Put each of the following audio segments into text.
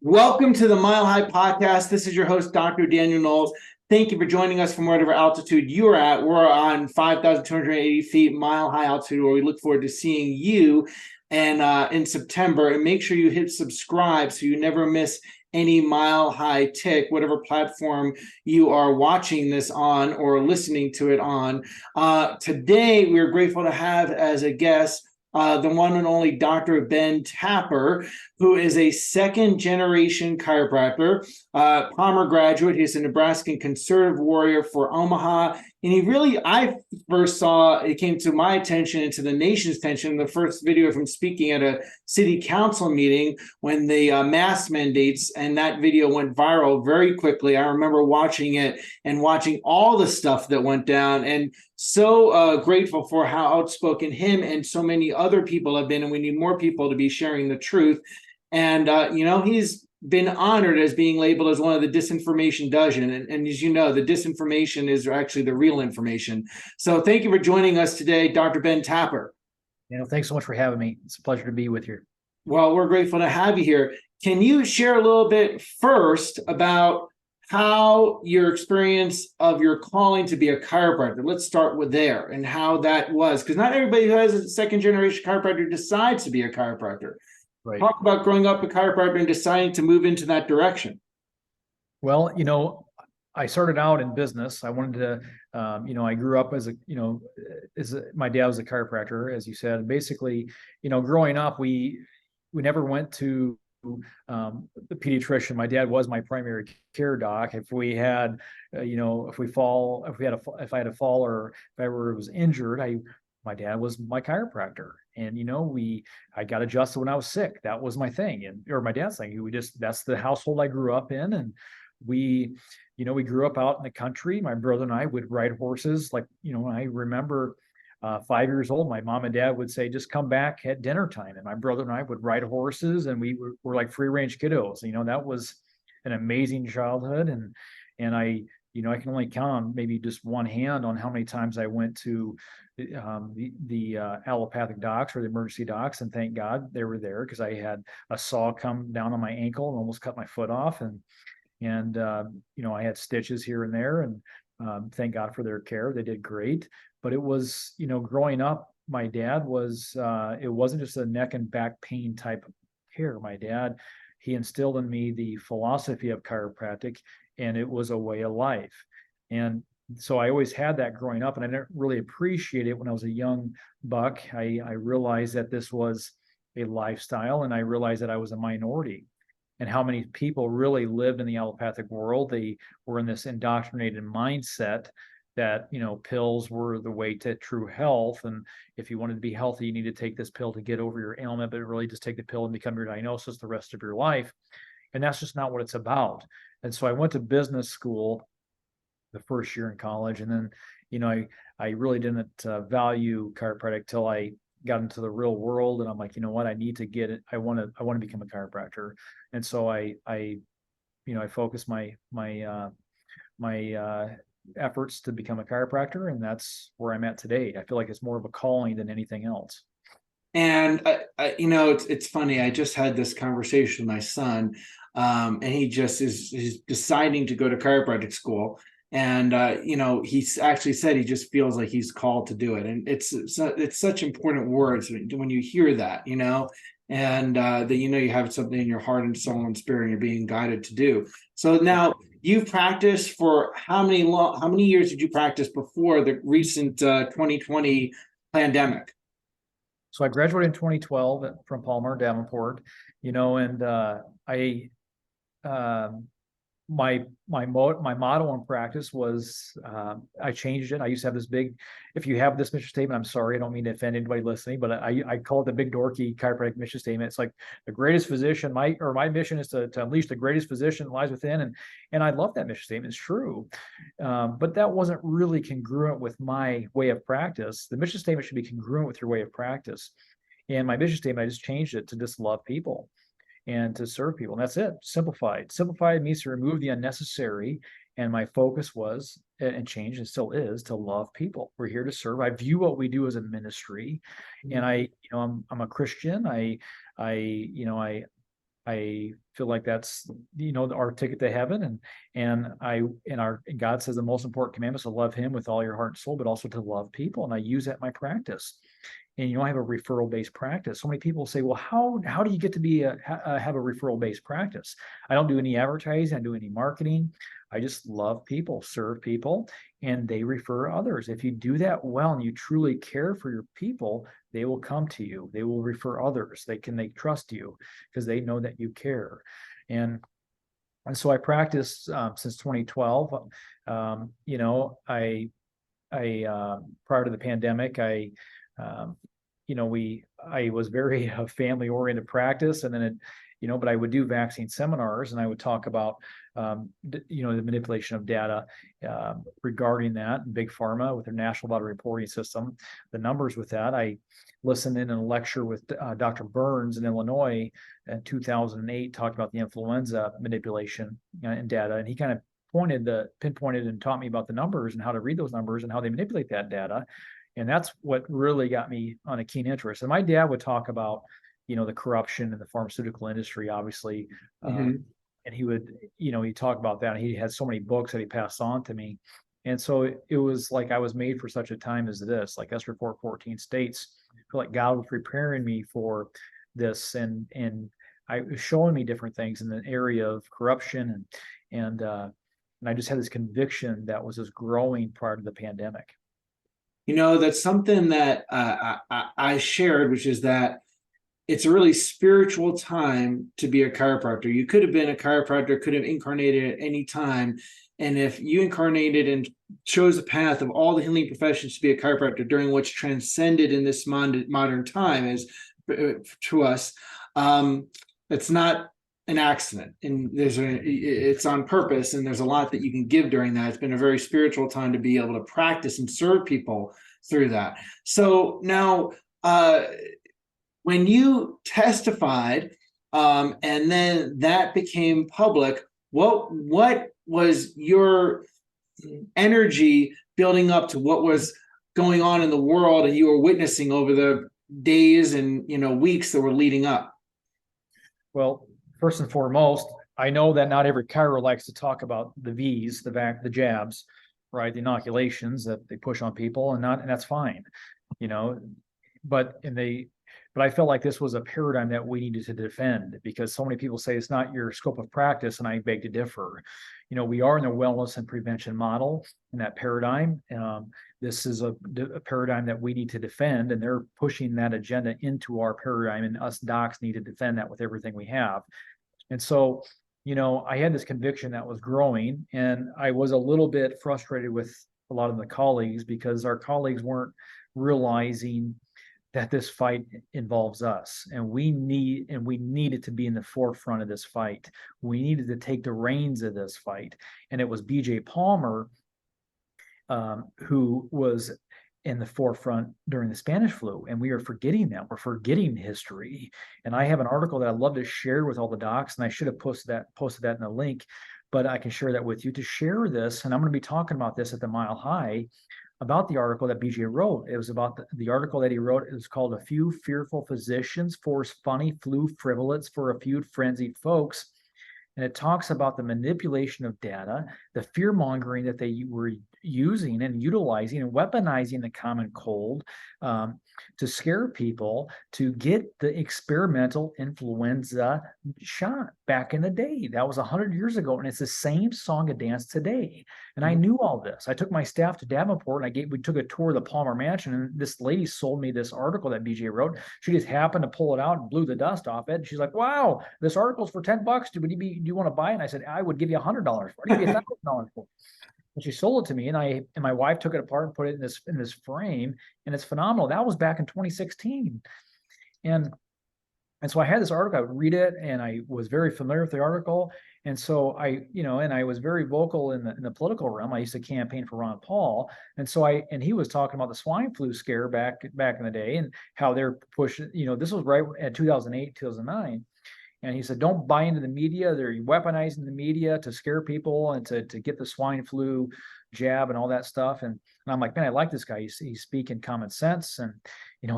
Welcome to the Mile High Podcast. This is your host, Dr. Daniel Knowles. Thank you for joining us from whatever altitude you are at. We're on 5,280 feet, mile high altitude, where we look forward to seeing you and in September. And make sure you hit subscribe so you never miss any Mile High Tick, whatever platform you are watching this on or listening to it on. Today, we're grateful to have as a guest the one and only Dr. Ben Tapper, who is a second-generation chiropractor, Palmer graduate. He's a Nebraskan conservative warrior for Omaha. And I first saw, it came to my attention and to the nation's attention, the first video of him speaking at a city council meeting when the mask mandates, and that video went viral very quickly. I remember watching it and watching all the stuff that went down, and so grateful for how outspoken him and so many other people have been, and we need more people to be sharing the truth. And, he's been honored as being labeled as one of the Disinformation Dozen. And as you know, the disinformation is actually the real information. So thank you for joining us today, Dr. Ben Tapper. Thanks so much for having me. It's a pleasure to be with you. Well, we're grateful to have you here. Can you share a little bit first about how your experience of your calling to be a chiropractor? Let's start with there and how that was, because not everybody who has a second generation chiropractor decides to be a chiropractor. Right. Talk about growing up a chiropractor and deciding to move into that direction. Well, I started out in business. I wanted to, I grew up as my dad was a chiropractor, as you said. And basically, growing up, we never went to the pediatrician. My dad was my primary care doc. If we had, if I had a fall or if I was injured, my dad was my chiropractor. And, I got adjusted when I was sick. That was my thing. Or my dad's thing. That's the household I grew up in. And we grew up out in the country. My brother and I would ride horses. I remember 5 years old, my mom and dad would say, just come back at dinner time. And my brother and I would ride horses, and we were like free range kiddos. That was an amazing childhood. And I can only count on maybe just one hand on how many times I went to the allopathic docs or the emergency docs, and thank God they were there, because I had a saw come down on my ankle and almost cut my foot off, and I had stitches here and there, and thank God for their care. They did great. But it was, growing up, my dad was, it wasn't just a neck and back pain type of care. My dad, he instilled in me the philosophy of chiropractic, and it was a way of life. And so I always had that growing up, and I didn't really appreciate it when I was a young buck. I realized that this was a lifestyle, and I realized that I was a minority, and how many people really lived in the allopathic world. They were in this indoctrinated mindset that, pills were the way to true health. And if you wanted to be healthy, you need to take this pill to get over your ailment, but really just take the pill and become your diagnosis the rest of your life. And that's just not what it's about. And so I went to business school the first year in college. And then, I really didn't value chiropractic till I got into the real world. And I'm like, you know what, I need to get it. I want to become a chiropractor. And so I focused my efforts to become a chiropractor, and that's where I'm at today. I feel like it's more of a calling than anything else. And it's funny. I just had this conversation with my son, and he just is deciding to go to chiropractic school. And he's actually said he just feels like he's called to do it. And it's such important words when you hear that, and that you have something in your heart and soul and spirit, and you're being guided to do. So now you've practiced for how many years did you practice before the recent 2020 pandemic? So I graduated in 2012 from Palmer, Davenport, and my motto in practice was, I changed it. I used to have this big, if you have this mission statement, I'm sorry, I don't mean to offend anybody listening, but I call it the big dorky chiropractic mission statement. It's like the greatest physician, my mission is to unleash the greatest physician that lies within. And I love that mission statement. It's true. But that wasn't really congruent with my way of practice. The mission statement should be congruent with your way of practice. And my mission statement, I just changed it to just love people and to serve people. And that's it. Simplified. Simplified means to remove the unnecessary. And my focus was, and changed, and still is, to love people. We're here to serve. I view what we do as a ministry. And I'm a Christian. I I feel like that's, our ticket to heaven. And God says the most important commandment is to love him with all your heart and soul, but also to love people. And I use that in my practice. And I have a referral-based practice. So many people say, well, how do you get to have a referral-based practice? I don't do any advertising, I don't do any marketing. I just love people, serve people, and they refer others. If you do that well and you truly care for your people, they will come to you. They will refer others. They trust you because they know that you care. And so I practiced since 2012. Prior to the pandemic, I was very family-oriented practice, and then but I would do vaccine seminars, and I would talk about, the manipulation of data regarding that, and big pharma with their national data reporting system, the numbers with that. I listened in a lecture with Dr. Burns in Illinois in 2008, talked about the influenza manipulation and data, and he kind of pinpointed and taught me about the numbers and how to read those numbers and how they manipulate that data. And that's what really got me on a keen interest. And my dad would talk about, the corruption in the pharmaceutical industry, obviously. And he would, he'd talk about that. And he had so many books that he passed on to me. And so it was like I was made for such a time as this. Like S Report 14 states, I feel like God was preparing me for this, and I was showing me different things in the area of corruption, and I just had this conviction that was just growing prior to the pandemic. That's something that I shared, which is that it's a really spiritual time to be a chiropractor. You could have been a chiropractor, could have incarnated at any time. And if you incarnated and chose the path of all the healing professions to be a chiropractor during what's transcended in this modern time as to us, it's not an accident, and it's on purpose, and there's a lot that you can give during that. It's been a very spiritual time to be able to practice and serve people through that. So now, when you testified, and then that became public, what was your energy building up to what was going on in the world and you were witnessing over the days and weeks that were leading up? Well, first and foremost, I know that not every chiro likes to talk about the V's, the jabs, right? The inoculations that they push on people, and that's fine, but I felt like this was a paradigm that we needed to defend, because so many people say it's not your scope of practice, and I beg to differ. We are in the wellness and prevention model in that paradigm. This is a paradigm that we need to defend, and they're pushing that agenda into our paradigm, and us docs need to defend that with everything we have. And so, I had this conviction that was growing, and I was a little bit frustrated with a lot of the colleagues, because our colleagues weren't realizing that this fight involves us, and we needed to be in the forefront of this fight. We needed to take the reins of this fight. And it was BJ Palmer who was in the forefront during the Spanish flu, and we are forgetting that. We're forgetting history. And I have an article that I'd love to share with all the docs, and I should have posted that in the link, but I can share that with you to share this. And I'm going to be talking about this at the Mile High, about the article that BJ wrote. It was about the article that he wrote. It was called "A Few Fearful Physicians Force Funny Flu Frivolates for a Few Frenzied Folks." And it talks about the manipulation of data, the fear-mongering that they were using and utilizing and weaponizing the common cold to scare people to get the experimental influenza shot back in the day. That was 100 years ago, and it's the same song and dance today. And I knew all this. I took my staff to Davenport, and we took a tour of the Palmer Mansion, and this lady sold me this article that BJ wrote. She just happened to pull it out and blew the dust off it. She's like, "Wow, this article's for $10. Do you want to buy it?" And I said, "I would give you $100 for it. I'd give you $1,000 for it." And she sold it to me, and my wife took it apart and put it in this frame, and it's phenomenal. That was back in 2016. And so I had this article. I would read it, and I was very familiar with the article. And so and I was very vocal in the political realm. I used to campaign for Ron Paul. And so and he was talking about the swine flu scare back in the day, and how they're pushing, this was right at 2008, 2009. And he said, don't buy into the media. They're weaponizing the media to scare people and to get the swine flu jab and all that stuff. And I'm like, man, I like this guy. He's speaking common sense. And,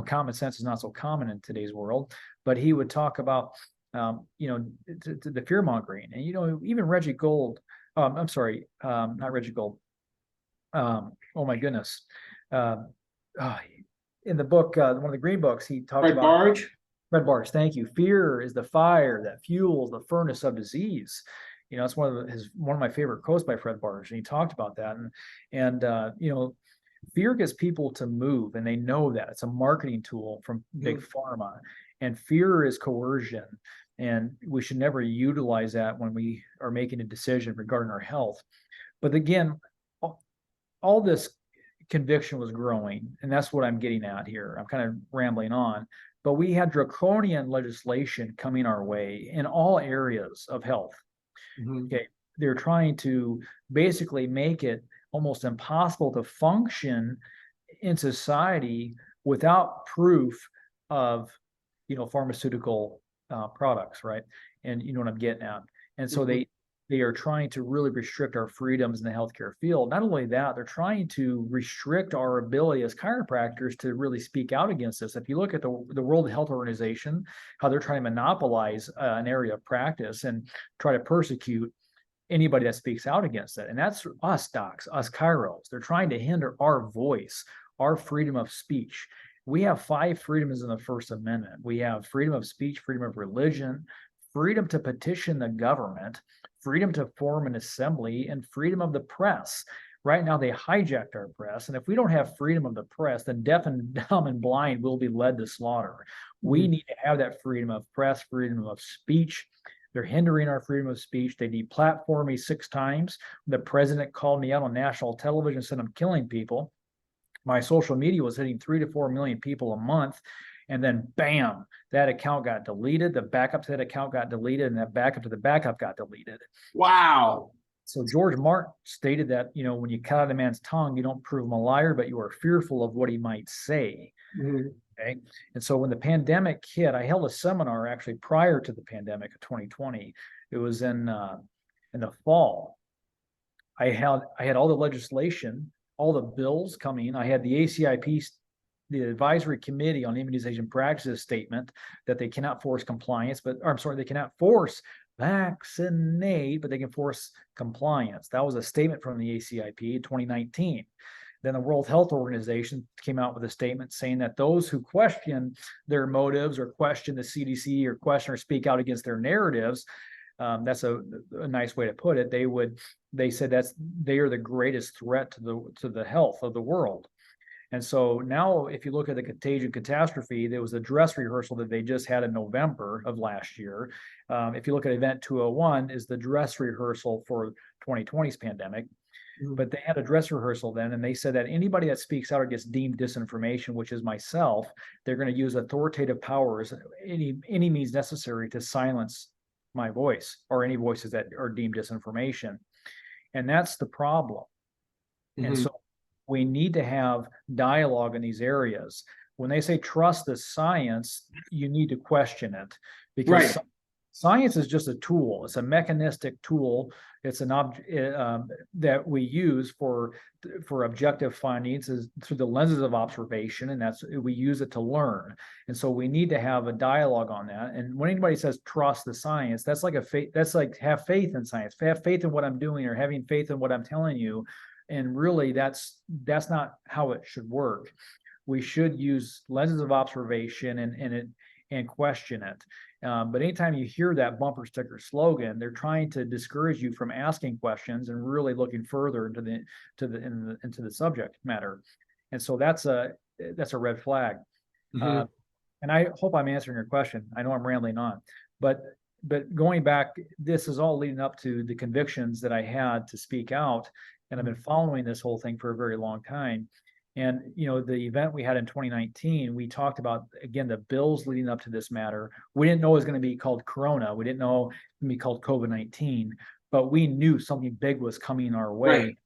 common sense is not so common in today's world. But he would talk about, to the fear mongering. And, even Reggie Gold, I'm sorry, not Reggie Gold. Oh my goodness. Uh, in the book, one of the green books, he talks Fred about Barge. Fred Barge. Thank you. Fear is the fire that fuels the furnace of disease. It's one of my favorite quotes by Fred Barge, and he talked about that. And fear gets people to move, and they know that it's a marketing tool from big pharma. And fear is coercion, and we should never utilize that when we are making a decision regarding our health. But again, all this conviction was growing, and that's what I'm getting at here. I'm kind of rambling on, but we had draconian legislation coming our way in all areas of health. Okay, they're trying to basically make it almost impossible to function in society without proof of pharmaceutical products, right? And you know what I'm getting at. And so they are trying to really restrict our freedoms in the healthcare field. Not only that, they're trying to restrict our ability as chiropractors to really speak out against this. If you look at the World Health Organization, how they're trying to monopolize an area of practice and try to persecute anybody that speaks out against it. And that's us docs, us chiros. They're trying to hinder our voice, our freedom of speech. We have 5 freedoms in the First Amendment. We have freedom of speech, freedom of religion, freedom to petition the government, freedom to form an assembly, and freedom of the press. Right now, they hijacked our press. And if we don't have freedom of the press, then deaf and dumb and blind will be led to slaughter. We need to have that freedom of press, freedom of speech. They're hindering our freedom of speech. They deplatformed me 6 times. The president called me out on national television and said I'm killing people. My social media was hitting 3 to 4 million people a month. And then bam, that account got deleted. The backup to that account got deleted, and that backup to the backup got deleted. Wow. So George Martin stated that, when you cut out a man's tongue, you don't prove him a liar, but you are fearful of what he might say. Okay. And so when the pandemic hit, I held a seminar actually prior to the pandemic of 2020. It was in the fall. I had all the legislation, all the bills coming. I had the ACIP, the Advisory Committee on Immunization Practices statement that they cannot force compliance, they cannot force vaccinate, but they can force compliance. That was a statement from the ACIP in 2019. Then the World Health Organization came out with a statement saying that those who question their motives or question the CDC or question or speak out against their narratives, that's a nice way to put it. They said they are the greatest threat to the health of the world. And so now, if you look at the contagion catastrophe, there was a dress rehearsal that they just had in November of last year. If you look at Event 201, is the dress rehearsal for 2020's pandemic. But they had a dress rehearsal then, and they said that anybody that speaks out or gets deemed disinformation, which is myself, they're going to use authoritative powers, any means necessary to silence my voice or any voices that are deemed disinformation. And that's the problem. And so we need to have dialogue in these areas. When they say trust the science, you need to question it, because science is just a tool. It's a mechanistic tool. It's an object that we use for objective findings through the lenses of observation, and we use it to learn. And so we need to have a dialogue on that. And when anybody says trust the science, that's like that's like have faith in science, have faith in what I'm doing, or having faith in what I'm telling you. And really, that's not how it should work. We should use lenses of observation and question it. But anytime you hear that bumper sticker slogan, they're trying to discourage you from asking questions and really looking further into the subject matter. And so that's a red flag. And I hope I'm answering your question. I know I'm rambling on, but going back, this is all leading up to the convictions that I had to speak out. And I've been following this whole thing for a very long time. And, the event we had in 2019, we talked about, again, the bills leading up to this matter. We didn't know it was going to be called Corona. We didn't know it was going to be called COVID-19, but we knew something big was coming our way.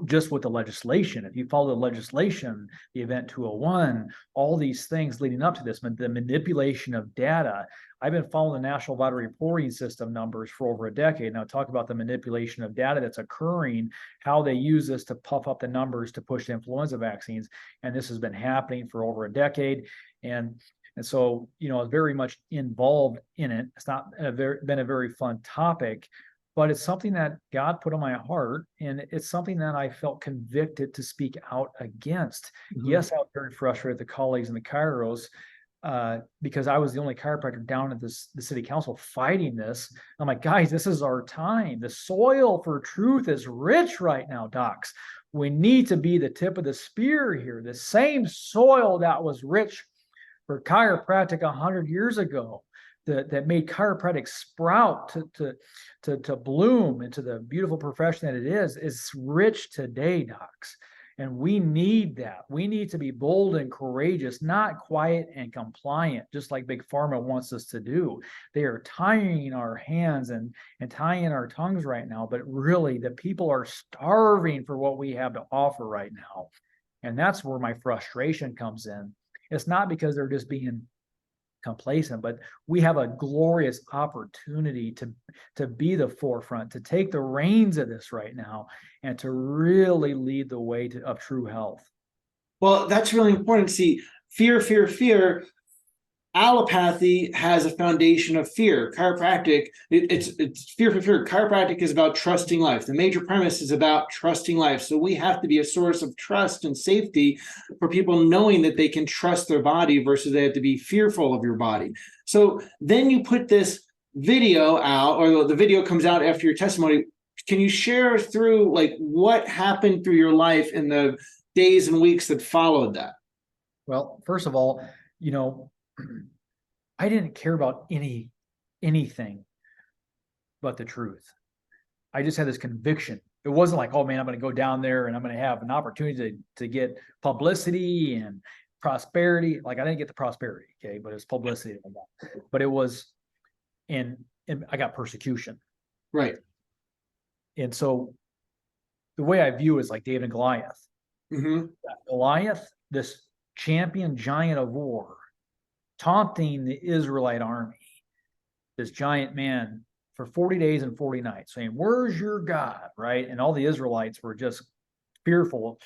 Just with the legislation. If you follow the legislation, the Event 201, all these things leading up to this, the manipulation of data. I've been following the National Vital Reporting System numbers for over a decade. Now talk about the manipulation of data that's occurring, how they use this to puff up the numbers to push the influenza vaccines. And this has been happening for over a decade. And And so, I was very much involved in it. It's not been a very fun topic, but it's something that God put on my heart, and it's something that I felt convicted to speak out against. Mhm. Yes, I was very frustrated with the colleagues and the chiros, because I was the only chiropractor down at the city council fighting this. I'm like, guys, this is our time. The soil for truth is rich right now, docs. We need to be the tip of the spear here. The same soil that was rich for chiropractic 100 years ago, that made chiropractic sprout to bloom into the beautiful profession that it is rich today, docs. And we need that. We need to be bold and courageous, not quiet and compliant, just like Big Pharma wants us to do. They are tying our hands and tying our tongues right now, but really the people are starving for what we have to offer right now. And that's where my frustration comes in. It's not because they're just being complacent, but we have a glorious opportunity to be the forefront, to take the reins of this right now, and to really lead the way of true health. Well, that's really important. See, fear. Allopathy has a foundation of fear. Chiropractic, it's fear. Chiropractic is about trusting life. The major premise is about trusting life. So we have to be a source of trust and safety for people, knowing that they can trust their body versus they have to be fearful of your body. So then you put this video out, or the video comes out after your testimony. Can you share through like what happened through your life in the days and weeks that followed that? Well, first of all, I didn't care about anything but the truth. I just had this conviction. It wasn't like, oh man, I'm going to go down there and I'm going to have an opportunity to get publicity and prosperity. Like, I didn't get the prosperity, okay, but it's publicity. But it was, and I got persecution. Right. And so the way I view it is like David and Goliath. Mm-hmm. Goliath, this champion giant of war, taunting the Israelite army, this giant man, for 40 days and 40 nights, saying, where's your God, right? And all the Israelites were just fearful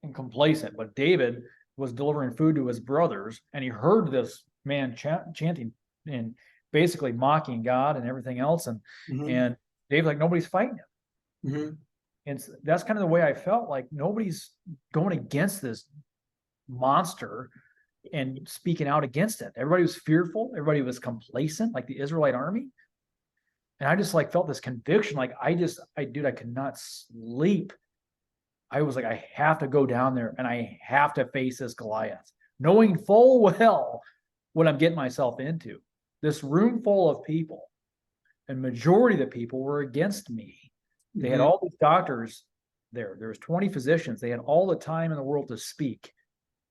and complacent. But David was delivering food to his brothers, and he heard this man chanting and basically mocking God and everything else. And David's like, nobody's fighting him. Mm-hmm. And that's kind of the way I felt, like nobody's going against this monster and speaking out against it. Everybody was fearful. Everybody was complacent, like the Israelite army. And I just like felt this conviction. Like I could not sleep. I was like, I have to go down there and I have to face this Goliath, knowing full well what I'm getting myself into. This room full of people, and majority of the people were against me. They had all these doctors there. There was 20 physicians. They had all the time in the world to speak.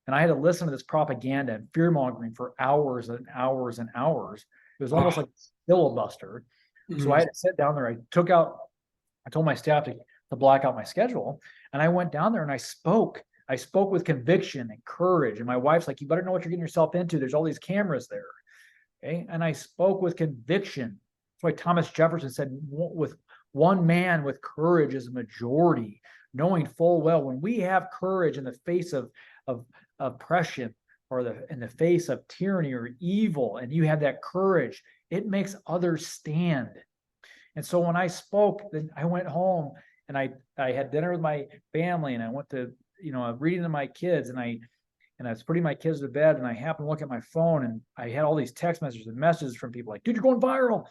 And I had to listen to this propaganda and fear-mongering for hours and hours and hours. It was almost like a filibuster. So I had to sit down there. I told my staff to block out my schedule. And I went down there and I spoke. I spoke with conviction and courage. And my wife's like, you better know what you're getting yourself into. There's all these cameras there. Okay. And I spoke with conviction. That's why Thomas Jefferson said, with one man with courage is a majority, knowing full well when we have courage in the face of oppression, or in the face of tyranny or evil, and you have that courage, it makes others stand. And so when I spoke, then I went home and I had dinner with my family, and I went to, reading to my kids, and I was putting my kids to bed, and I happened to look at my phone, and I had all these text messages from people like, dude, you're going viral.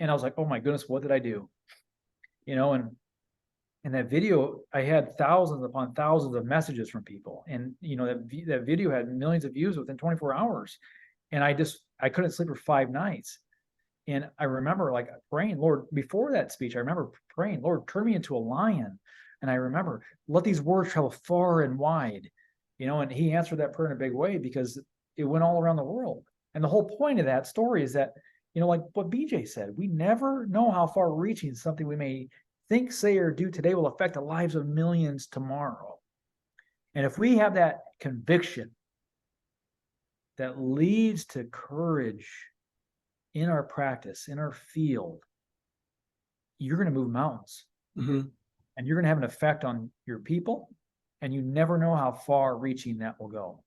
And I was like, oh my goodness, what did I do? And that video, I had thousands upon thousands of messages from people. And, that video had millions of views within 24 hours. And I couldn't sleep for 5 nights. And I remember like praying, Lord, before that speech, I remember praying, Lord, turn me into a lion. And I remember, let these words travel far and wide, and he answered that prayer in a big way, because it went all around the world. And the whole point of that story is that, like what BJ said, we never know how far reaching something we may think, say, or do today will affect the lives of millions tomorrow. And if we have that conviction that leads to courage in our practice, in our field, you're going to move mountains. And you're going to have an effect on your people, and you never know how far reaching that will go.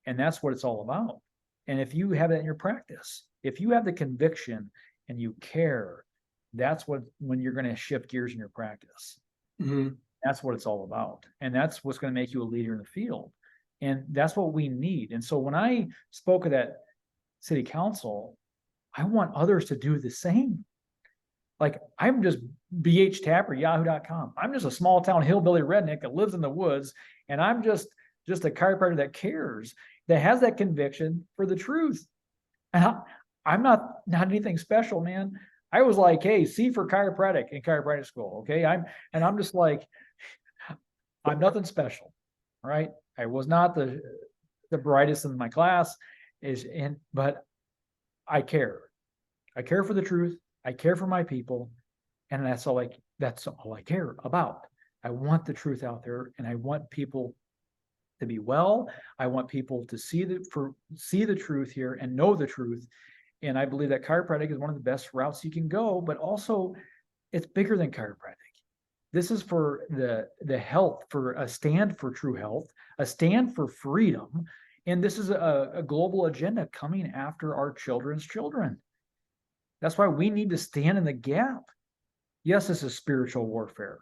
And that's what it's all about. And if you have that in your practice, if you have the conviction and you care, that's when you're going to shift gears in your practice. Mm-hmm. That's what it's all about. And that's what's going to make you a leader in the field. And that's what we need. And so when I spoke at that city council, I want others to do the same. Like, I'm just BH Tapper, yahoo.com. I'm just a small town hillbilly redneck that lives in the woods. And I'm just a chiropractor that cares, that has that conviction for the truth. And I'm not anything special, man. I was like, hey, C for chiropractic in chiropractic school. Okay. I'm just like, I'm nothing special. Right. I was not the brightest in my class, but I care. I care for the truth. I care for my people. And that's all I care about. I want the truth out there, and I want people to be well. I want people to see the truth here and know the truth. And I believe that chiropractic is one of the best routes you can go, but also it's bigger than chiropractic. This is for the health, for a stand for true health, a stand for freedom. And this is a global agenda coming after our children's children. That's why we need to stand in the gap. Yes, this is spiritual warfare.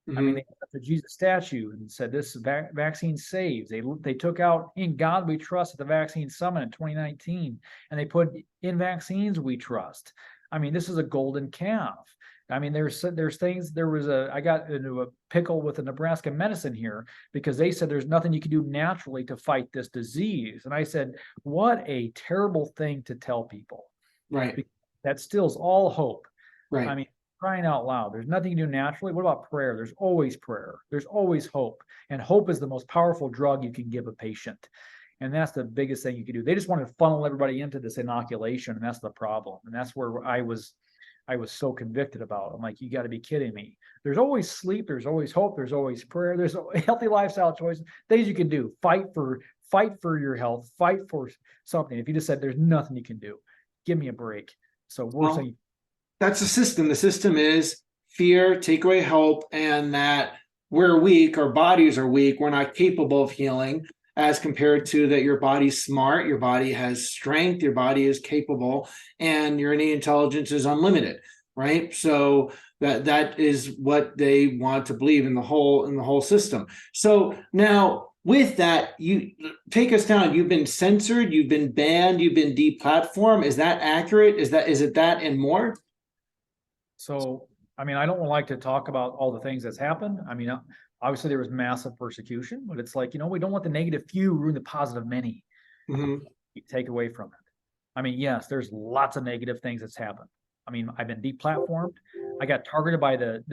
Mm-hmm. I mean, they got the Jesus statue and said this vaccine saves. They took out "In God We Trust" at the vaccine summit in 2019, and they put "In vaccines we trust." I mean, this is a golden calf. I mean, there's things. I got into a pickle with the Nebraska medicine here because they said there's nothing you can do naturally to fight this disease, and I said, what a terrible thing to tell people. Right. Because that stills all hope. Right. I mean, crying out loud. There's nothing you can do naturally. What about prayer? There's always prayer. There's always hope. And hope is the most powerful drug you can give a patient. And that's the biggest thing you can do. They just want to funnel everybody into this inoculation, and that's the problem. And that's where I was so convicted about. I'm like, you got to be kidding me. There's always sleep. There's always hope. There's always prayer. There's healthy lifestyle choices, things you can do. Fight for your health. Fight for something. If you just said there's nothing you can do, give me a break. So we're saying that's the system. The system is fear, take away hope, and that we're weak, our bodies are weak, we're not capable of healing, as compared to that your body's smart, your body has strength, your body is capable, and your innate intelligence is unlimited, right? So that is what they want to believe in the whole system. So now with that, you take us down. You've been censored, you've been banned, you've been deplatformed. Is that accurate? Is it that and more? So, I mean, I don't like to talk about all the things that's happened. I mean, obviously there was massive persecution, but it's like, we don't want the negative few ruin the positive many. Mm-hmm. Take away from it. I mean, yes, there's lots of negative things that's happened. I mean, I've been deplatformed. I got targeted by the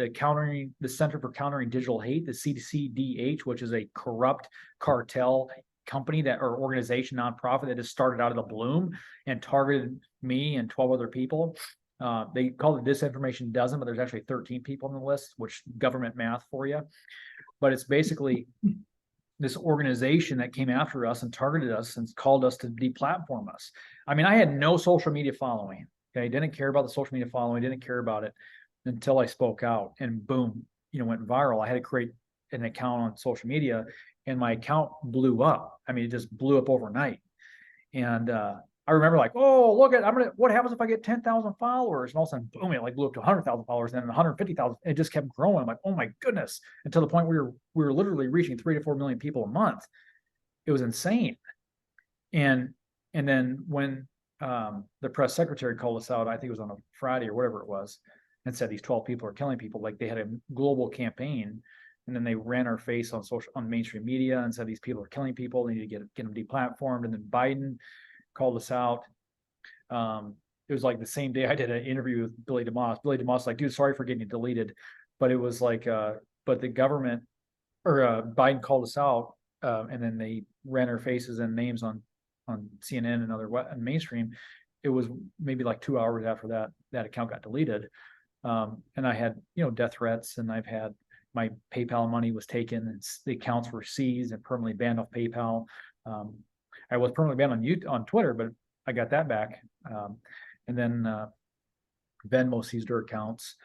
Center for Countering Digital Hate, the CDH, which is a corrupt cartel company or organization, nonprofit that just started out of the bloom and targeted me and 12 other people. They call it Disinformation Dozen, but there's actually 13 people on the list, which government math for you. But it's basically this organization that came after us and targeted us and called us to deplatform us. I mean, I had no social media following. Okay, didn't care about the social media following. Didn't care about it until I spoke out, and boom, went viral. I had to create an account on social media, and my account blew up. I mean, it just blew up overnight. And I remember like, oh, look at, what happens if I get 10,000 followers? And all of a sudden, boom, it like blew up to 100,000 followers, and then 150,000. It just kept growing. I'm like, oh my goodness, until the point we were literally reaching 3 to 4 million people a month. It was insane. And then when the press secretary called us out, I think it was on a Friday or whatever it was, and said these 12 people are killing people, like they had a global campaign. And then they ran our face on mainstream media and said these people are killing people. They need to get them deplatformed. And then Biden called us out. It was like the same day I did an interview with Billy DeMoss. Billy DeMoss was like, dude, sorry for getting deleted. But it was like, but the government or Biden called us out, and then they ran our faces and names on CNN and other mainstream. It was maybe like 2 hours after that account got deleted. And I had, death threats, and I've had my PayPal money was taken, and the accounts were seized and permanently banned off PayPal. I was permanently banned on Twitter, but I got that back. And then Venmo seized their accounts.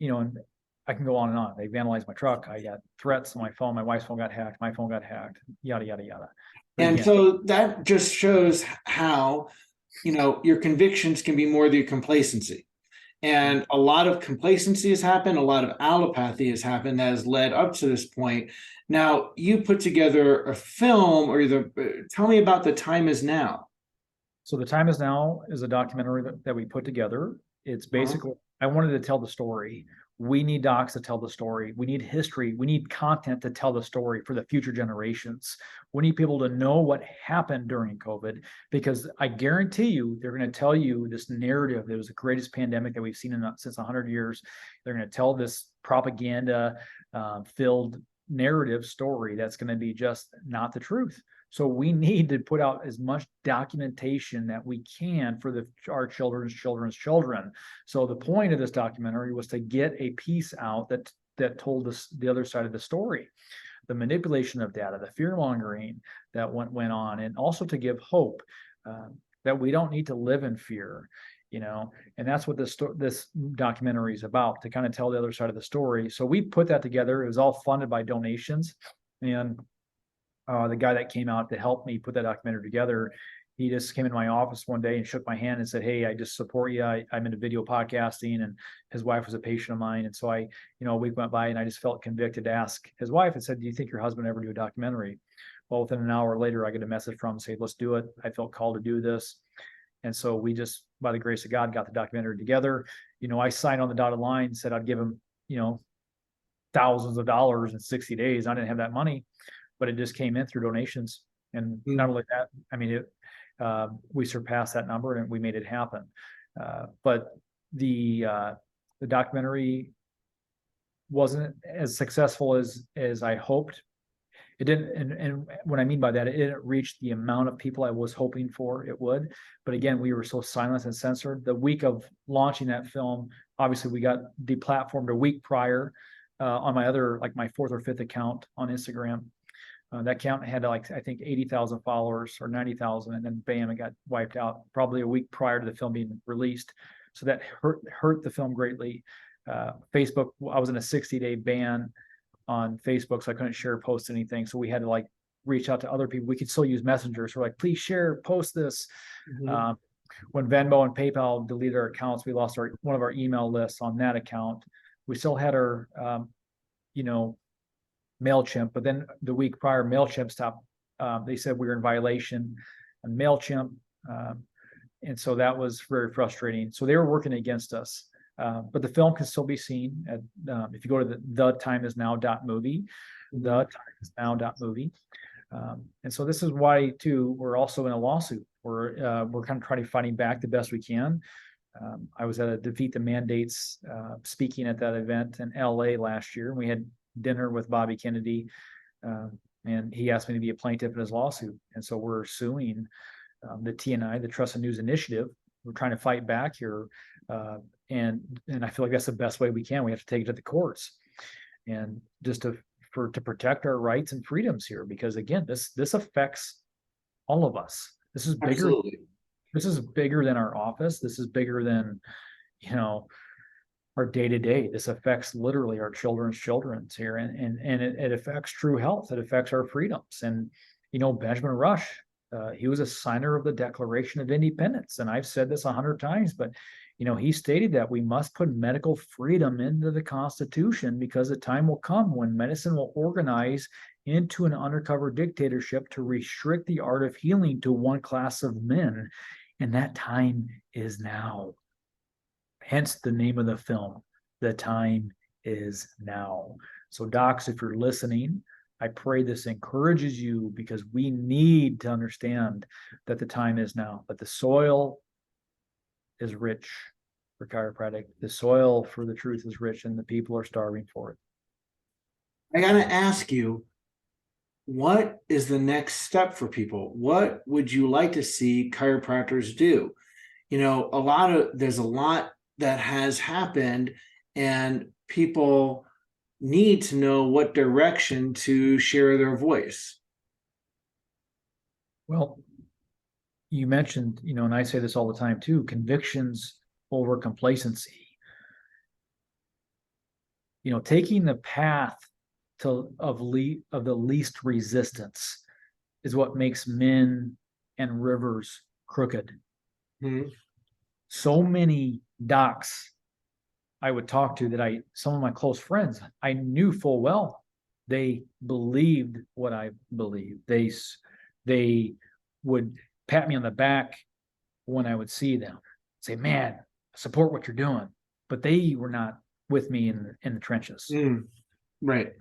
And I can go on and on. They vandalized my truck. I got threats on my phone. My wife's phone got hacked. My phone got hacked. Yada yada yada. But And again, so that just shows how, your convictions can be more than complacency. And a lot of complacency has happened, a lot of allopathy has happened that has led up to this point. Now, you put together a film, or tell me about The Time Is Now. So The Time Is Now is a documentary that we put together. It's basically, I wanted to tell the story. We need docs to tell the story. We need history. We need content to tell the story for the future generations. We need people to know what happened during COVID, because I guarantee you, they're going to tell you this narrative that was the greatest pandemic that we've seen since 100 years. They're going to tell this propaganda filled narrative story that's going to be just not the truth. So we need to put out as much documentation that we can for our children's children. So the point of this documentary was to get a piece out that told us the other side of the story, the manipulation of data, the fear-mongering that went on, and also to give hope that we don't need to live in fear. And that's what this documentary is about, to kind of tell the other side of the story. So we put that together. It was all funded by donations, and the guy that came out to help me put that documentary together, he just came into my office one day and shook my hand and said, "Hey, I just support you. I'm into video podcasting," and his wife was a patient of mine. And so a week went by and I just felt convicted to ask his wife and said, "Do you think your husband ever do a documentary?" Well, within an hour later, I get a message from him saying, "Let's do it. I felt called to do this." And so we just, by the grace of God, got the documentary together. I signed on the dotted line, said I'd give him, thousands of dollars in 60 days. I didn't have that money, but it just came in through donations. And not only that, we surpassed that number and we made it happen. But the documentary wasn't as successful as I hoped. It didn't, and what I mean by that, it didn't reach the amount of people I was hoping for it would. But again, we were so silenced and censored. The week of launching that film, obviously we got deplatformed a week prior on my other, like my fourth or fifth account on Instagram. That account had I think 80,000 followers or 90,000, and then bam, it got wiped out probably a week prior to the film being released. So that hurt the film greatly. Facebook, I was in a 60-day ban on Facebook, so I couldn't share, post anything. So we had to reach out to other people. We could still use Messenger. So we're like, please share, post this. When Venmo and PayPal deleted our accounts, we lost one of our email lists on that account. We still had our, MailChimp, but then the week prior, MailChimp stopped. They said we were in violation on MailChimp. And so that was very frustrating. So they were working against us. But the film can still be seen at, if you go to the timeisnow.movie, thetimeisnow.movie. And so this is why too, we're also in a lawsuit. We're kind of fighting back the best we can. I was at a Defeat the Mandates speaking at that event in LA last year, and we had dinner with Bobby Kennedy, and he asked me to be a plaintiff in his lawsuit. And so we're suing the TNI, the Trust and News Initiative. We're trying to fight back here, and I feel like that's the best way we can. We have to take it to the courts, and just to protect our rights and freedoms here, because again, this affects all of us. This is bigger. Absolutely. This is bigger than our office. This is bigger than, our day-to-day. This affects literally our children's here, and it affects true health. It affects our freedoms. And Benjamin Rush, he was a signer of the Declaration of Independence, and I've said this 100 times, but he stated that we must put medical freedom into the Constitution, because the time will come when medicine will organize into an undercover dictatorship to restrict the art of healing to one class of men, and that time is now. Hence the name of the film, The Time Is Now. So docs, if you're listening, I pray this encourages you, because we need to understand that the time is now, that the soil is rich for chiropractic. The soil for the truth is rich, and the people are starving for it. I got to ask you, what is the next step for people? What would you like to see chiropractors do? There's a lot that has happened, and people need to know what direction to share their voice. Well, you mentioned, and I say this all the time too, convictions over complacency. taking the path of the least resistance is what makes men and rivers crooked. Mm-hmm. So many docs I would talk to some of my close friends, I knew full well they believed what I believed. They would pat me on the back when I would see them, say, "Man, support what you're doing," but they were not with me in the trenches. Right.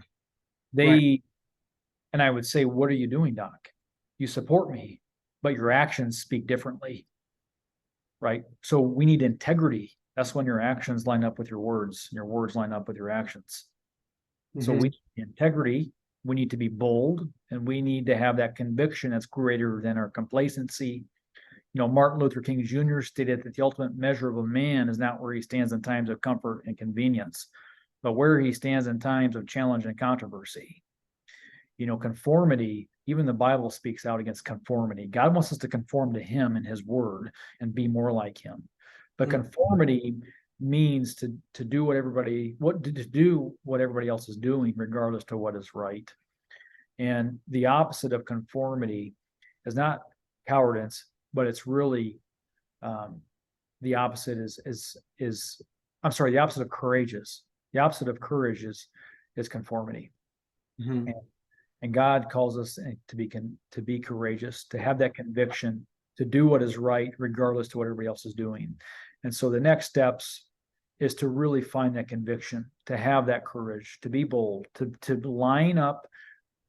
And I would say, "What are you doing, Doc? You support me, but your actions speak differently." Right? So we need integrity. That's when your actions line up with your words, and your words line up with your actions. So we need integrity, we need to be bold, and we need to have that conviction that's greater than our complacency. Martin Luther King Jr. stated that the ultimate measure of a man is not where he stands in times of comfort and convenience, but where he stands in times of challenge and controversy. Conformity, even the Bible speaks out against conformity. God wants us to conform to him and his word and be more like him. But conformity means to do what everybody else is doing, regardless to what is right. And the opposite of conformity is not cowardice, but it's really the opposite the opposite of courageous. The opposite of courage is conformity. And God calls us to be courageous, to have that conviction, to do what is right, regardless to what everybody else is doing. And so the next steps is to really find that conviction, to have that courage, to be bold, to line up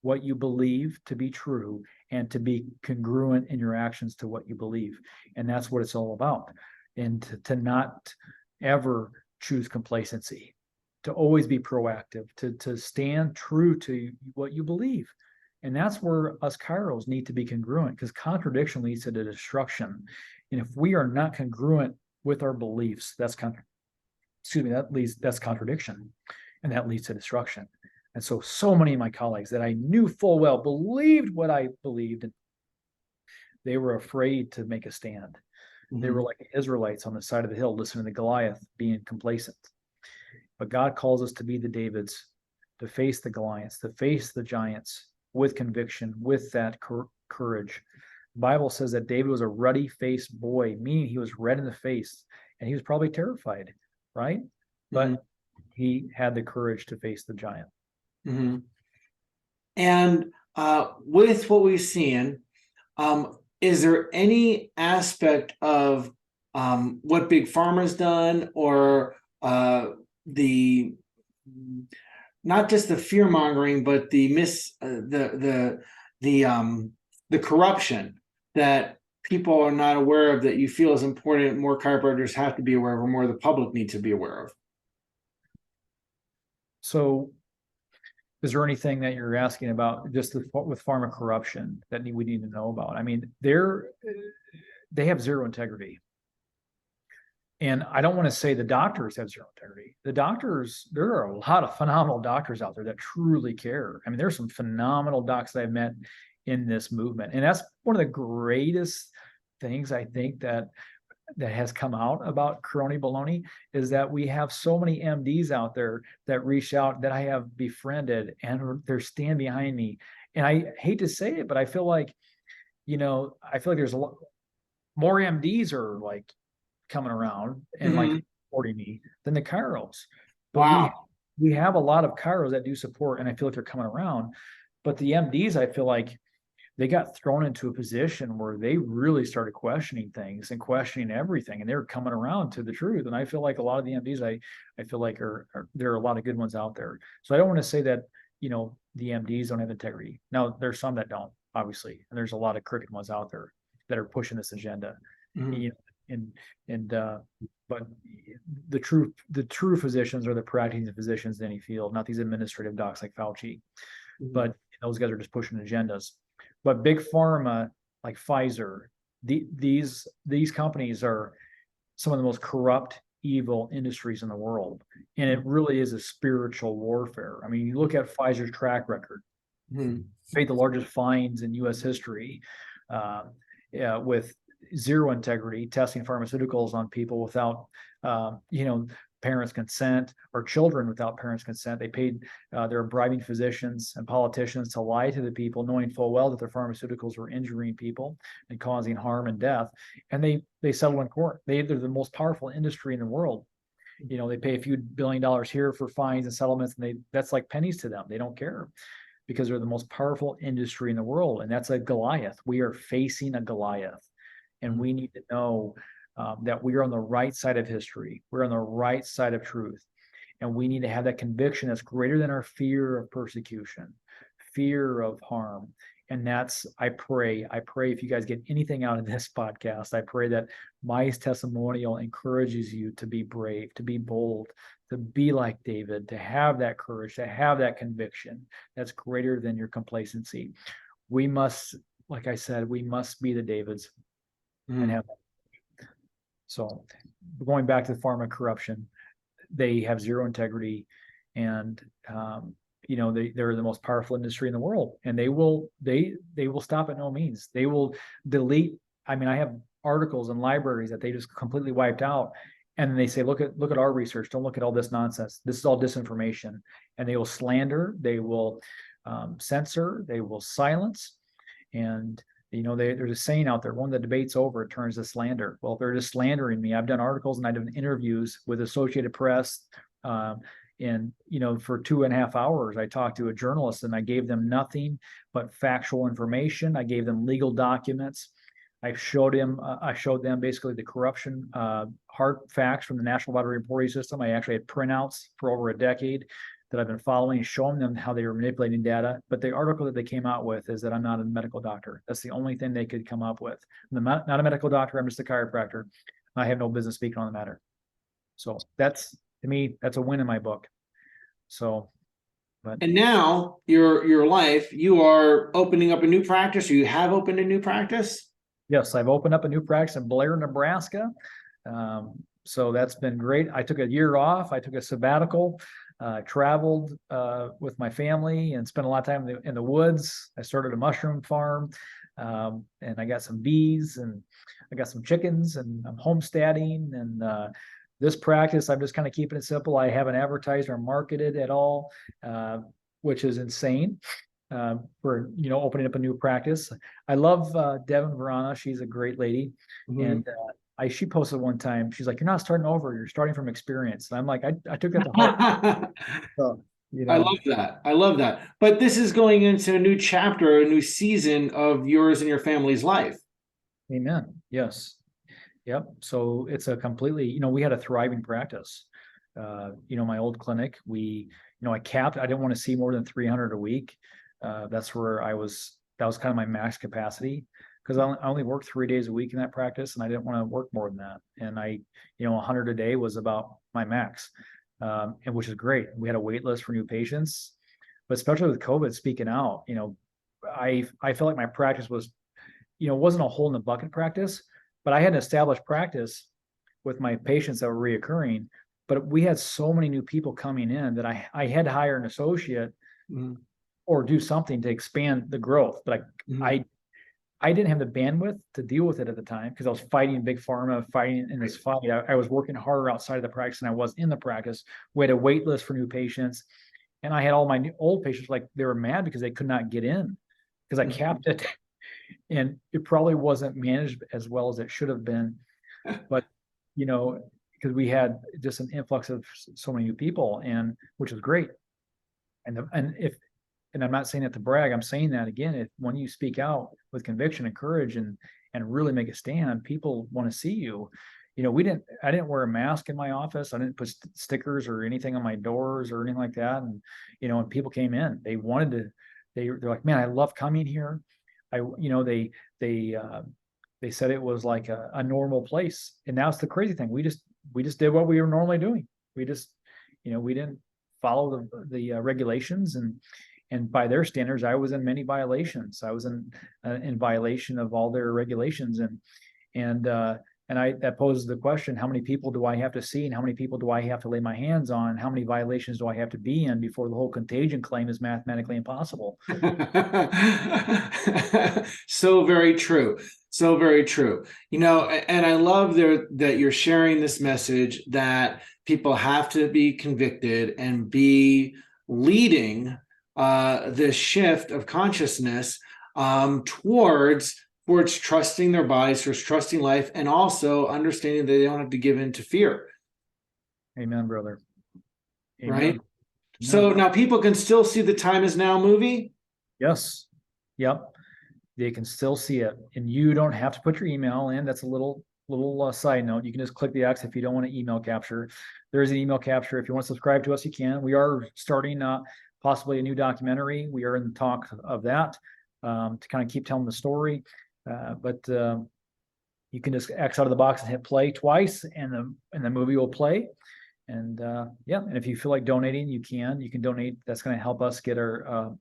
what you believe to be true, and to be congruent in your actions to what you believe. And that's what it's all about. And to not ever choose complacency, to always be proactive, to stand true to what you believe. And that's where us Chiros need to be congruent, because contradiction leads to the destruction. And if we are not congruent with our beliefs, that's contradiction, and that leads to destruction. And so many of my colleagues that I knew full well believed what I believed, and they were afraid to make a stand. They were like the Israelites on the side of the hill, listening to Goliath, being complacent. But God calls us to be the Davids, to face the Goliaths, to face the giants with conviction, with that courage. The Bible says that David was a ruddy-faced boy, meaning he was red in the face, and he was probably terrified, right? But he had the courage to face the giant. And with what we've seen, is there any aspect of what Big Pharma's done, or the not just the fear mongering, but the corruption that people are not aware of, that you feel is important, more chiropractors have to be aware of, or more the public needs to be aware of? So is there anything that you're asking about just with pharma corruption that we need to know about? I mean, they have zero integrity. And I don't want to say the doctors have zero integrity. There are a lot of phenomenal doctors out there that truly care. I mean, there's some phenomenal docs that I've met in this movement. And that's one of the greatest things I think that has come out about Crony Baloney, is that we have so many MDs out there that reach out, that I have befriended, and they stand behind me. And I hate to say it, but I feel like, there's a lot more MDs are like coming around and like supporting me than the Chiros. But wow. we have a lot of Chiros that do support, and I feel like they're coming around. But the MDs, I feel like they got thrown into a position where they really started questioning things and questioning everything, and they were coming around to the truth. And I feel like a lot of the MDs, I feel like there are a lot of good ones out there. So I don't want to say that, the MDs don't have integrity. Now, there's some that don't, obviously, and there's a lot of crooked ones out there that are pushing this agenda. But the true physicians are the practicing physicians in any field, not these administrative docs like Fauci. But those guys are just pushing agendas. But big pharma, like Pfizer, these companies are some of the most corrupt, evil industries in the world. And it really is a spiritual warfare. I mean, you look at Pfizer's track record, paid the largest fines in U.S. history, with zero integrity, testing pharmaceuticals on people without, parents' consent, or children without parents' consent. They paid, they were bribing physicians and politicians to lie to the people, knowing full well that their pharmaceuticals were injuring people and causing harm and death. And they settled in court. They're the most powerful industry in the world. They pay a few $1 billion here for fines and settlements, and that's like pennies to them. They don't care, because they're the most powerful industry in the world. And that's a Goliath. We are facing a Goliath, and we need to know that we are on the right side of history. We're on the right side of truth. And we need to have that conviction that's greater than our fear of persecution, fear of harm. And that's, I pray if you guys get anything out of this podcast, I pray that my testimonial encourages you to be brave, to be bold, to be like David, to have that courage, to have that conviction that's greater than your complacency. We must, like I said, we must be the Davids and have that. So going back to pharma corruption, they have zero integrity, and they're the most powerful industry in the world, and they will stop at no means. They will delete. I mean, I have articles and libraries that they just completely wiped out, and then they say, look at our research. Don't look at all this nonsense. This is all disinformation. And they will slander. They will censor. They will silence. And there's a saying out there: when the debate's over, it turns to slander. Well, if they're just slandering me, I've done articles and I've done interviews with Associated Press. And for 2.5 hours, I talked to a journalist and I gave them nothing but factual information. I gave them legal documents. I showed them basically the corruption, hard facts from the National Lottery Reporting System. I actually had printouts for over a decade that I've been following, showing them how they were manipulating data. But the article that they came out with is that I'm not a medical doctor. That's the only thing they could come up with. I'm not a medical doctor. I'm just a chiropractor. I have no business speaking on the matter. So that's, to me, that's a win in my book. So, and now your life, you are opening up a new practice, or you have opened a new practice? Yes, I've opened up a new practice in Blair, Nebraska. So that's been great. I took a year off. I took a sabbatical, traveled with my family and spent a lot of time in the woods. I started a mushroom farm, and I got some bees, and I got some chickens, and I'm homesteading. And this practice, I'm just kind of keeping it simple. I haven't advertised or marketed at all, which is insane for opening up a new practice. I love Devin Verana. She's a great lady. And she posted one time, she's like, "You're not starting over, you're starting from experience." And I'm like, I took that to heart. So, I love that. But this is going into a new chapter, a new season of yours and your family's life. Amen. Yes. Yep. So it's a completely, we had a thriving practice. My old clinic, I capped, I didn't want to see more than 300 a week. That's where that was kind of my max capacity, because I only worked 3 days a week in that practice, and I didn't want to work more than that. And 100 a day was about my max, and which is great. We had a wait list for new patients, but especially with COVID speaking out, I felt like my practice was, wasn't a hole in the bucket practice, but I had an established practice with my patients that were reoccurring. But we had so many new people coming in that I had to hire an associate or do something to expand the growth. But I didn't have the bandwidth to deal with it at the time, because I was fighting big pharma, fighting in this fight. I was working harder outside of the practice than I was in the practice. We had a wait list for new patients, and I had all my old patients, like, they were mad because they could not get in because I capped it. And it probably wasn't managed as well as it should have been, but because we had just an influx of so many new people, and which was great. And I'm not saying that to brag. I'm saying that again, when you speak out with conviction and courage and really make a stand, people want to see you. I didn't wear a mask in my office. I didn't put stickers or anything on my doors or anything like that. And when people came in, they're like, "Man, I love coming here." They said it was like a normal place. And now it's the crazy thing. We just did what we were normally doing. We just, we didn't follow the regulations, and by their standards, I was in many violations. I was in violation of all their regulations. And that poses the question: how many people do I have to see, and how many people do I have to lay my hands on? How many violations do I have to be in before the whole contagion claim is mathematically impossible? So very true. So very true. And I love that you're sharing this message that people have to be convicted and be leading this shift of consciousness towards trusting their bodies, towards trusting life, and also understanding that they don't have to give in to fear. Amen, brother. Amen. Right? Amen. So now people can still see the Time Is Now movie? Yes. Yep. They can still see it. And you don't have to put your email in. That's a little side note. You can just click the X if you don't want to email capture. There's an email capture. If you want to subscribe to us, you can. We are starting possibly a new documentary. We are in the talk of that to kind of keep telling the story. But you can just X out of the box and hit play twice, and the movie will play. And and if you feel like donating, you can donate. That's going to help us get our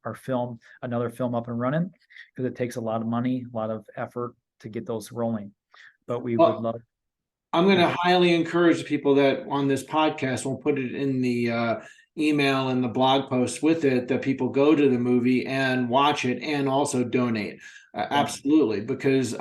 another film up and running, because it takes a lot of money, a lot of effort to get those rolling. But we would love. I'm going to highly encourage people that on this podcast, we'll put it in the email and the blog post with it, that people go to the movie and watch it and also donate. Absolutely. Because,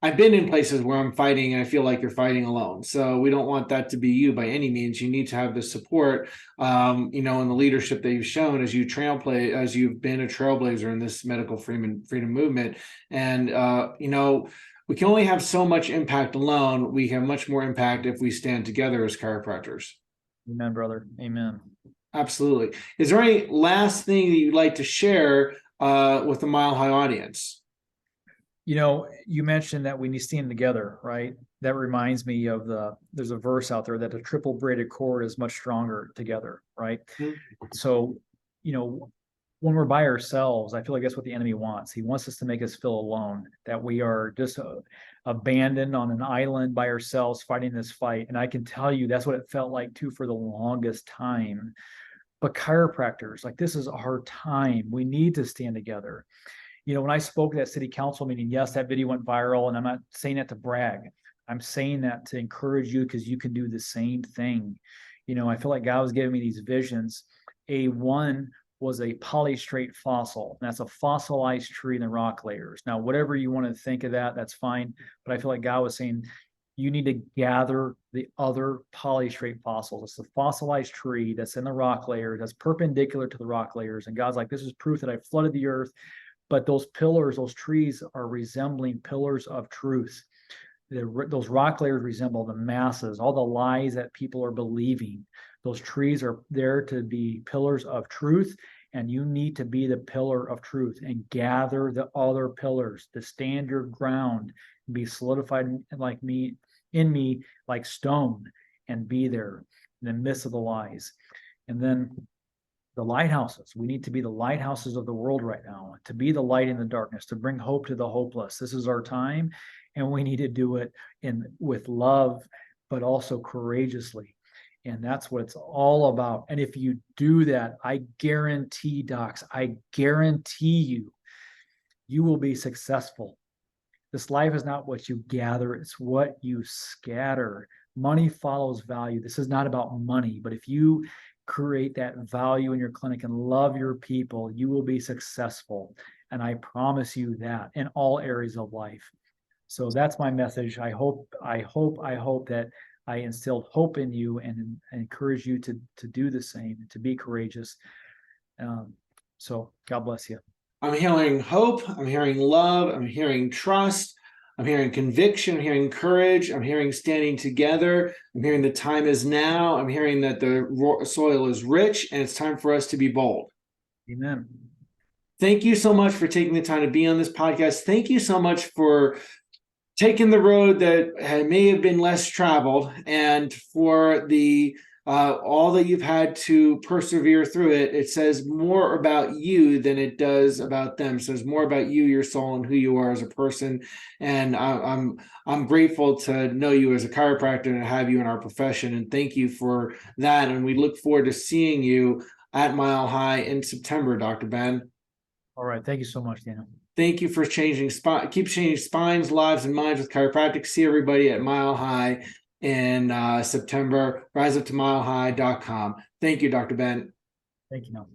I've been in places where I'm fighting and I feel like you're fighting alone. So we don't want that to be you by any means. You need to have the support, and the leadership that you've shown as you've been a trailblazer in this medical freedom movement. And, we can only have so much impact alone. We have much more impact if we stand together as chiropractors. Amen, brother. Amen. Absolutely. Is there any last thing that you'd like to share with the Mile High audience? You mentioned that we need to stand together, right? That reminds me of there's a verse out there that the triple braided cord is much stronger together, right? Mm-hmm. So, when we're by ourselves, I feel like that's what the enemy wants. He wants us to make us feel alone, that we are just abandoned on an island by ourselves fighting this fight. And I can tell you that's what it felt like too for the longest time. But chiropractors, like, this is our time. We need to stand together. When I spoke at that city council meeting, yes, that video went viral, and I'm not saying that to brag. I'm saying that to encourage you, because you can do the same thing. I feel like God was giving me these visions. One was a polystrate fossil. That's a fossilized tree in the rock layers. Now, whatever you want to think of that, that's fine. But I feel like God was saying, you need to gather the other polystrate fossils. It's the fossilized tree that's in the rock layers, that's perpendicular to the rock layers. And God's like, this is proof that I flooded the earth. But those pillars, those trees are resembling pillars of truth. Those rock layers resemble the masses, all the lies that people are believing. Those trees are there to be pillars of truth, and you need to be the pillar of truth and gather the other pillars to stand your ground and be solidified in me like stone, and be there in the midst of the lies. And then the lighthouses. We need to be the lighthouses of the world right now, to be the light in the darkness, to bring hope to the hopeless. This is our time, and we need to do it with love, but also courageously. And that's what it's all about. And if you do that, I guarantee, docs, I guarantee you will be successful. This life is not what you gather, it's what you scatter. Money follows value. This is not about money, but if you create that value in your clinic and love your people, you will be successful. And I promise you that in all areas of life. So that's my message. I hope that I instilled hope in you and encourage you to do the same, to be courageous. So God bless you. I'm hearing hope. I'm hearing love. I'm hearing trust. I'm hearing conviction. I'm hearing courage. I'm hearing standing together. I'm hearing the time is now. I'm hearing that the soil is rich, and it's time for us to be bold. Amen. Thank you so much for taking the time to be on this podcast. Thank you so much for taking the road that may have been less traveled, and for the all that you've had to persevere through it. It says more about you than it does about them. It says more about you, your soul, and who you are as a person. And I'm grateful to know you as a chiropractor and have you in our profession. And thank you for that. And we look forward to seeing you at Mile High in September, Dr. Ben. All right. Thank you so much, Daniel. Thank you for keep changing spines, lives, and minds with chiropractic. See everybody at Mile High in September. RiseUpToMileHigh.com. Thank you, Dr. Ben. Thank you, Mel.